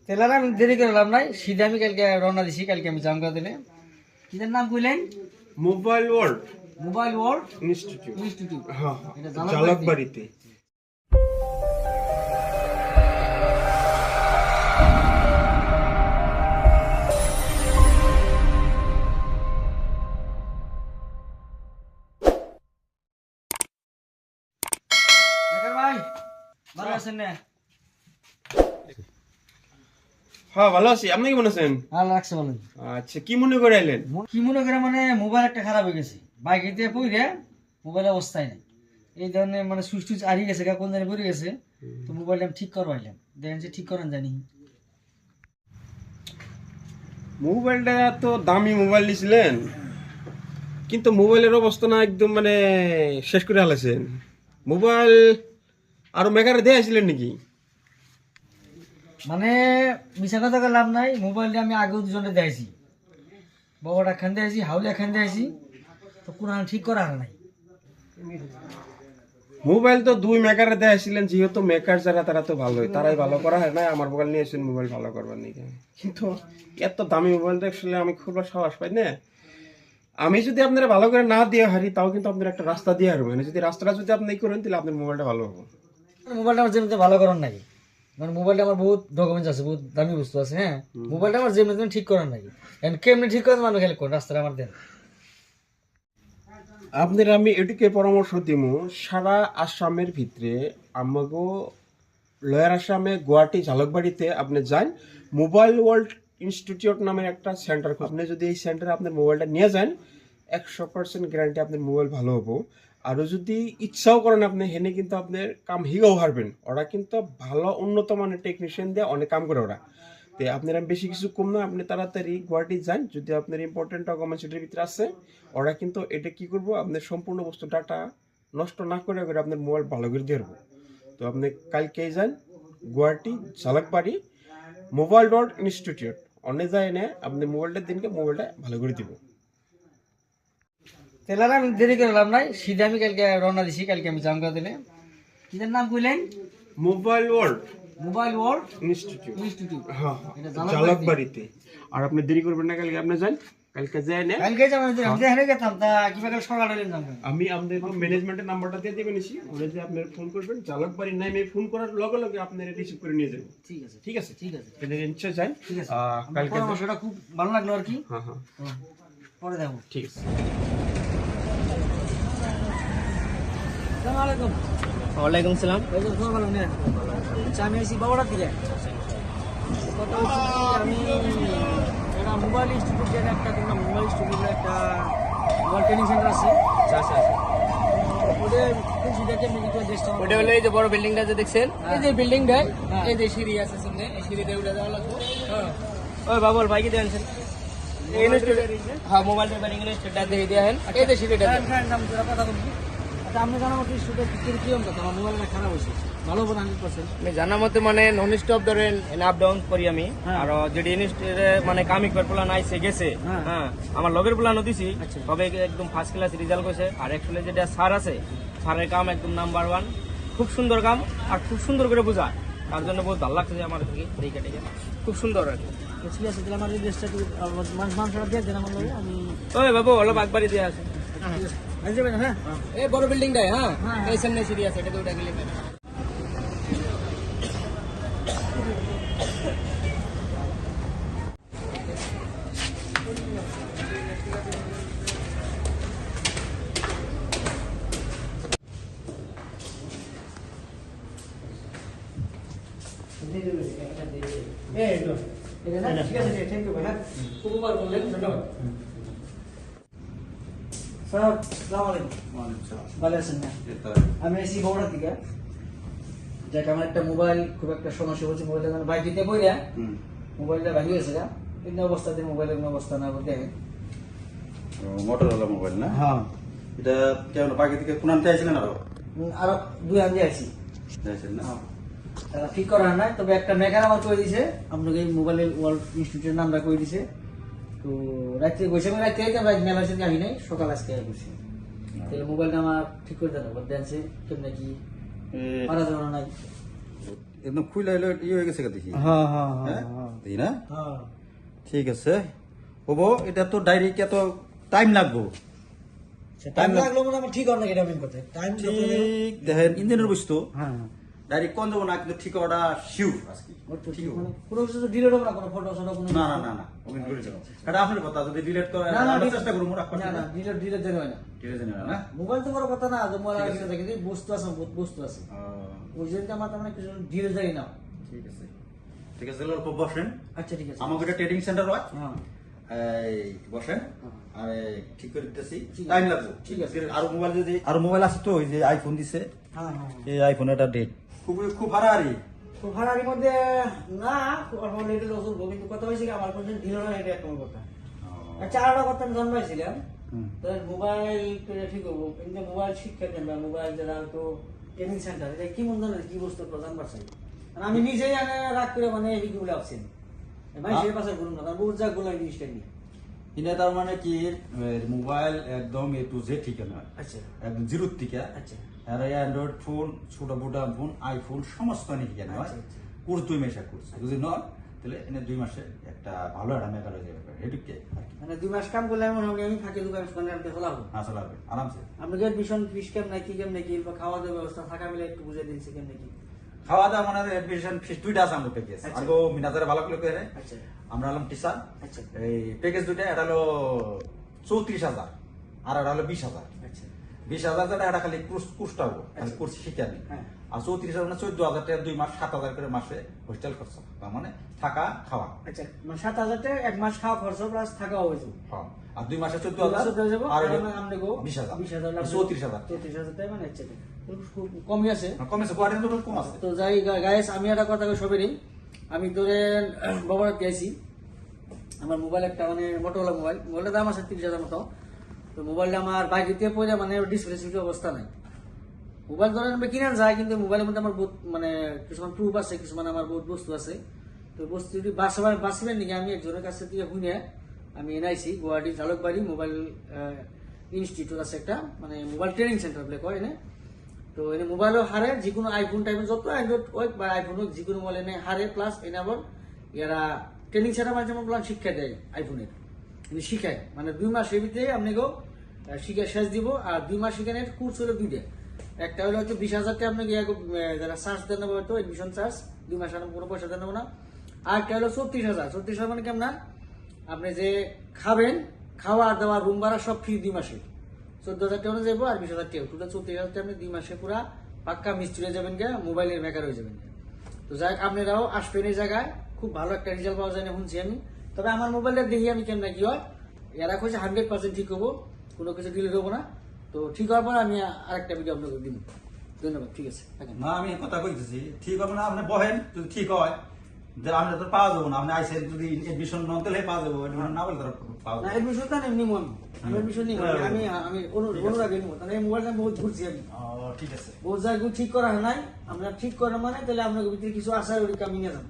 তেলার আমি দেরি করলাম নাই, সিধে আমি কালকে রওনা দিছি। কালকে আমি জামগা দিলে কিদের নাম কইলেন? Mobile world mobile world institute. Institute. হ্যাঁ এটা হ্যাঁ, জালাকবাড়িতে। বেকার ভাই ভালো আছেন না? হ্যাঁ ভালো আছি, আপনি কেমন আছেন? ভালো লাগছে ভালো। আচ্ছা, কি মনে করে আইলেন? কি মনে করে মানে মোবাইল একটা খারাপ হয়ে গেছে, বাইকে দিয়ে পড়ে মোবাইলের অবস্থায় নেই। এই ধরনের মানে সুইচ টুইচ হারিয়ে গেছে, কোন জায়গায় পড়ে গেছে। তো মোবাইলটা আমি ঠিক করবাইলাম, দেখেন যে ঠিক করেন জানি। মোবাইলটা তো দামি মোবাইল নিছিলেন, কিন্তু মোবাইলের অবস্থা না একদম মানে শেষ করে হালাইছেন। মোবাইল আরো মেকারে দিয়ে আসছিলেন নাকি? মানে মিশা কথা কয়ে লাভ নাই, মোবাইলটা আমি আগেও দুজনে দিয়েছি, বাবাটা খান দিয়েছি, হাউলিয়া খান দিয়েছি, তো কোনো ঠিক করা আর নাই। মোবাইল তো দুই মেকারে দিয়ে আসছিলেন, যেহেতু মেকার যারা তারা তো ভালোই, তারাই ভালো করা হয় না। আমার মোবাইল নিয়ে এসেছেন মোবাইল ভালো করবার নাকি, কিন্তু এত দামি মোবাইল তো আসলে আমি খুব সাহস পাই না। আমি যদি আপনারা ভালো করে না দিয়ে হারি, তাও কিন্তু আপনার একটা রাস্তা দিয়ে হারবো, মানে যদি রাস্তাটা যদি আপনি করেন তাহলে আপনার মোবাইলটা ভালো হবে। মোবাইলটা আমার যেমনি ভালো করার নাকি, কারণ মোবাইলটা আমার বহুত ডকুমেন্টস আছে, বহুত দামি বস্তু আছে। হ্যাঁ, মোবাইলটা আমার যেমনি তেমনি ঠিক করার নাকি, কেমনি ঠিক করেন মানুষ খেলে কোন রাস্তাটা আমার দেন। আপনার আমি এটুকে পরামর্শ দিব, সারা আসামের ভিতরে আমাগো লয়ার আসামে গুয়াহাটি ঝালকবাড়িতে আপনি যান, মোবাইল ওয়ার্ল্ড ইনস্টিটিউট নামের একটা সেন্টার। আপনি যদি এই সেন্টারে আপনার মোবাইলটা নিয়ে যান, 100% গ্যারান্টি আপনার মোবাইল ভালো হবো। আরও যদি ইচ্ছাও করেন আপনি হেনে কিন্তু আপনার কাম হিগাও হারবেন। ওরা কিন্তু ভালো উন্নত মানের টেকনিশিয়ান দিয়ে অনেক কাম করে ওরা। তো আপনার আমি বেশি কিছু কম না, আপনি তাড়াতাড়ি গুয়াহাটি যান। যদি আপনার ইম্পর্টেন্ট ডকুমেন্টস এটার ভিতরে আছে, ওরা কিন্তু এটা কি করবো, আপনার সম্পূর্ণ বস্তু ডাটা নষ্ট না করে আপনার মোবাইল ভালো করে দিয়ে দেবো। তো আপনি কালকেই যান গুয়াহাটি ঝালকবাড়ি মোবাইল ওয়ার্ল্ড ইনস্টিটিউট, অনেক যায় এনে আপনি মোবাইলটার দিনকে মোবাইলটা ভালো করে দিব। তেলার আমি দেরি করলাম নাই, সিধে আমি কালকে রওনা দিছি। কালকে আমি জামগা দিলে কিদের নাম কইলেন? Mobile world mobile world institute. Institute. হ্যাঁ এটা হ্যাঁ, জালাকবাড়িতে। আর আপনি দেরি করবেন না, কালকে আপনি যান, কালকে যায় না। কালকে যাবো, আমি দেখে গেতাম তা কিভাবে সকালে যাম। আমি আমাদের ম্যানেজমেন্টের নাম্বারটা দিয়ে দেবেন এসি, ওরা যে আপনার ফোন করবেন জালাকবাড়ি নামে, ফোন করার লগে লগে আপনার রিসিভ করে নিয়ে যাবেন। ঠিক আছে ঠিক আছে, ঠিক আছে তাহলে নিশ্চয় যান। ঠিক আছে। কালকে পরামর্শটা খুব ভালো লাগলো আর কি। হ্যাঁ হ্যাঁ পরে দেখো। ঠিক আছে। আসসালামু আলাইকুম। ওয়ালাইকুম সালাম। সব ভালো না? আচ্ছা, আমি আছি বাবাটার দিকে। কথা হচ্ছে কি, আমি একটা মোবাইল ইনস্টিটিউটের একটা মোবাইল ইনস্টিটিউটের একটা মোবাইল ট্রেনিং সেন্টার আছে। আচ্ছা আচ্ছা। ওদের খুব সুবিধা মেডিকেল ড্রেসটা ওটা হলো এই যে বড় বিল্ডিংটা যে দেখছেন, এই যে বিল্ডিংটা, হ্যাঁ। এই যে সিঁড়ি আছে সামনে, এই সিঁড়িতে উঠে যাওয়া লাগবে। হ্যাঁ। ওই বাবুল ভাই কি দেনছেন? এই ইনস্টিটিউট, হ্যাঁ মোবাইল রিপেয়ারিং ইনস্টিটিউটটা দিয়ে দেন। এই যে সিঁড়িটা দেন। নাম জোড়া কথা বলছি। আচ্ছা, আপনি জানার মতো স্টুডেন্ট কি কথা, আমার মোবাইলটা খারাপ হয়েছে, ভালো হবে না 100%। আমি জানার মতে মানে নন স্টপ ধরেন আপ ডাউন করি আমি। হ্যাঁ। আর যেটি ইনস্টিটিউটে মানে কামিক পের প্ল্যান আইছে গেছে, হ্যাঁ। হ্যাঁ আমার লগের প্ল্যানও দিছি, আচ্ছা। তবে একদম ফার্স্ট ক্লাস রেজাল্ট করছে। আর অ্যাকচুয়ালি যেটা স্যার আছে, স্যারের কাম একদম নাম্বার 1, খুব সুন্দর কাম আর খুব সুন্দর করে বোঝায়। তার জন্য বহুত ভালো লাগছে যে আমার দেখে খুব সুন্দর আর কি। ঠিক আছে, তাহলে আমার এই ড্রেসটা মাংসটা দিয়ে দেন আমার লগে, আমি ওই বাবু অলপ আকবারি দিয়ে আছে। আসে যাবেন। হ্যাঁ এই বড় বিল্ডিংটাই, হ্যাঁ হ্যাঁ। এই সামনে সিঁড়ি আছে, এটা তো উঠে গেলে ঠিক আছে, থ্যাংক ইউ ভাই। হ্যাঁ, খুব উপকার করলেন, ধন্যবাদ। স্যার আসসালামু আলাইকুম। ভালো আছেন না? আমি এসি বগুড়া থেকে। যাক, আমার একটা মোবাইল খুব একটা সমস্যা হচ্ছে, মোবাইলটা মানে বাইক দিতে বইরা মোবাইলটা ভাঙি গেছে গা। কিন্তু অবস্থাতে মোবাইলের কোনো অবস্থা না বলতে মোটরওয়ালা মোবাইল না? হ্যাঁ, এটা কেমন বাকি থেকে কোন আনতে আইছিলেন আরো? আরো 2 আনতে আছি। যাইছেন না? তারা ঠিক করার নাই, তবে একটা মেকার আমার করে দিছে, আপনাকে এই মোবাইলের ওয়ার্ল্ড ইনস্টিটিউটের নামটা করে দিছে। তো রাত্রে বসে আমি রাত্রে আইতাম, রাত মেলা সাথে আমি নাই, সকাল আজকে বসে তাহলে মোবাইলটা আমার ঠিক করে দেন, দেখছে কেমন কি পারা যাওয়া নাই। একদম খুলে হইলো ইয়ে হয়ে গেছে দেখি হ্যাঁ হ্যাঁ হ্যাঁ হ্যাঁ দেখি না হ্যাঁ ঠিক আছে হবো এটা তো ডাইরেক্ট এত টাইম লাগবো টাইম লাগলো মানে আমার ঠিক হবে না এটা মেন কথা টাইম ঠিক দেখেন ইঞ্জিনের বস্তু হ্যাঁ ডাইরেক্ট কোন দেবো না কিন্তু ঠিক ওটা শিওর আজকে ঠিক হবে মানে কোনো কিছু তো ডিলিট হবে না কোনো ফটো ফটো কোনো না না না না ওকে করে দেবো এটা আপনার কথা যদি ডিলিট করে না, না, আমরা delete- চেষ্টা করবো রাখবার না না ডিলিট ডিলিট দেওয়া হয় না ঠিক আছে না না মোবাইল তো বড় কথা না যে মোবাইল আর কিছু দেখে বস্তু আছে বস্তু আছে ওই জন্য আমার তেমন কিছু ডিলিট দেয় না ঠিক আছে ঠিক আছে অল্প বসেন আচ্ছা ঠিক আছে আমাকে একটা ট্রেডিং সেন্টার হয় হ্যাঁ এই বসেন আর ঠিক করে দিতেছি ঠিক আছে। টাইম লাগবে ঠিক আছে। আর মোবাইল যদি আর মোবাইল আছে তো ওই যে আইফোন দিছে হ্যাঁ হ্যাঁ এই আইফোন এটা ডেট খুব হারাহারি তো ভাড়ারির মধ্যে না আমার লেটের ওষুধ কিন্তু কথা হয়েছে কি আমার কোনো ডিলিট হয় না এটা একটা কথা আচ্ছা আরেকটা কথা আমি জানতে পারছিলাম তো মোবাইল তো ঠিক হবো কিন্তু মোবাইল শিক্ষা কেন্দ্র মোবাইল যারা তো ট্রেনিং সেন্টার এটা কি মন জানেন কি বস্তু প্রধান পারছেন আমি নিজেই রাগ করে মানে এইগুলো ভাবছেন ভাই সে পাশে ঘুরুন না তার বহুত যা গুলো এই জিনিসটা নিয়ে ইনে তার মানে কি মোবাইল একদম এ টু জেড ঠিক না আচ্ছা একদম জিরো থেকে আচ্ছা আর অ্যান্ড্রয়েড ফোন ছোট বুটা ফোন আইফোন সমস্ত নিয়ে কেন হয় আচ্ছা, আচ্ছা। কোর্স 2 মাসে কোর্স যদি নয় তাহলে এনে 2 মাসে একটা ভালো একটা মেকার হয়ে যাবে এটুকে মানে 2 মাস কাম করলে মোটামুটি আমি থাকি দোকানে আনতে খোলা হবো আসলে হবে আরামসে আপনাদের ভীষণ ফিস ক্যাম্প নাকি কেম নাকি বা খাওয়া দাওয়া ব্যবস্থা থাকা মিলে একটু বুঝে দিচ্ছি কেম নাকি খাওয়া দাওয়া মানে এডমিশন ফিস দুইটা আছে আমাদের প্যাকেজ আচ্ছা। আর গো মিনাজারে ভালো করে করে আচ্ছা আমরা হলাম টিচার আচ্ছা এই প্যাকেজ দুইটা এটা হলো 34,000 আর এটা হলো 20,000 আচ্ছা 20,000 যেটা এটা খালি কোর্সটা হবো খালি কোর্স শিক্ষা নেই হ্যাঁ। আর 34,000 মানে 14,000 টাকা 2 মাস 7,000 করে মাসে হোস্টেল খরচ তার মানে থাকা খাওয়া আচ্ছা মানে 7,000 টাকা এক মাস খাওয়া খরচ প্লাস থাকা হয়েছে হ্যাঁ আর 2 মাসে 14,000 14,000 যাবো, আর আর আমরা গো 20,000 20,000 লাগবে। 34,000 34,000 টাকা মানে হচ্ছে এটা। খুব কমই আছে কমেছে কোয়ারেন্ট তো কম আছে তো যাই গাইস আমি একটা কথা সবেরই আমি ধরেন বাবার পেয়েছি আমার মোবাইল একটা মানে মোটোরোলা মোবাইলটার দাম আছে 30,000 মতো তো মোবাইলটা আমার বাইক দিতে পড়ে মানে ডিসপ্লে সিটি অবস্থা নাই মোবাইল ধরেন আমি কিনে যায় কিন্তু মোবাইলের মধ্যে আমার বহুত মানে কিছুমান প্রুফ আছে কিছুমান আমার বহুত বস্তু আছে তো বস্তু যদি বাঁচবেন নাকি আমি একজনের কাছে থেকে শুনে আমি এনআইসি গুয়াহাটি ঝালকবাড়ি মোবাইল ইনস্টিটিউট আছে একটা মানে মোবাইল ট্রেনিং সেন্টার বলে কয় এনে তো এনে মোবাইলও হারে যে কোনো আইফোন টাইপের যত অ্যান্ড্রয়েড হোক বা আইফোন হোক যে কোনো মোবাইল এনে হারে প্লাস এনে আবার এরা ট্রেনিং সেন্টার মানে যেমন বললাম শিক্ষা দেয় আইফোনের কিন্তু শিখায় মানে 2 মাসের ভিতরে আপনাকেও শিখে শেষ দিব আর 2 মাস শিখানোর কোর্স হলো দুইটা একটা হলো হচ্ছে 20,000 টাকা আপনাকে যারা চার্জ দেন নেবো তো এডমিশন চার্জ 2 মাস আরাম কোনো পয়সা দেন নেবো না আর একটা হলো 34,000 মানে কেমন আপনি যে খাবেন খাওয়া দাওয়া রুম ভাড়া সব ফ্রি 2 মাসে 14,000 টাকা যাবো আর 20,000 টাকা টোটাল 34,000 টাকা আপনি 2 মাসে পুরা পাক্কা মিস্ত্রি হয়ে যাবেন গে মোবাইলের মেকার হয়ে যাবেন তো যাই আপনারাও আসবেন এই জায়গায় খুব ভালো একটা রেজাল্ট পাওয়া যায় না শুনছি আমি তবে আমার মোবাইলটা দেখি আমি কেমন কি হয় এরা কইছে 100% ঠিক হবো কোনো কিছু ডিলিট হবো না তো ঠিক হওয়ার পর আমি আরেকটা ভিডিও আপনাকে দিব ধন্যবাদ ঠিক আছে থাকেন। না আমি কথা কইতেছি ঠিক হবে না আপনি বহেন যদি ঠিক হয় যে আমরা তো পাওয়া যাবো না আপনি আইসেন যদি এডমিশন নন তাহলে পাওয়া যাবো এডমিশন না বলে তারা পাওয়া না যাবে এডমিশন তো আমি নিব আমি এডমিশন নিব আমি অনুরাগে নিব তাহলে এই মোবাইলটা আমি বহুত ঘুরছি আমি ঠিক আছে বহুত জায়গায় ঠিক করা হয় নাই আমরা ঠিক করা মানে তাহলে আপনাকে ভিতরে কিছু আশা ওই কামিয়ে যাবো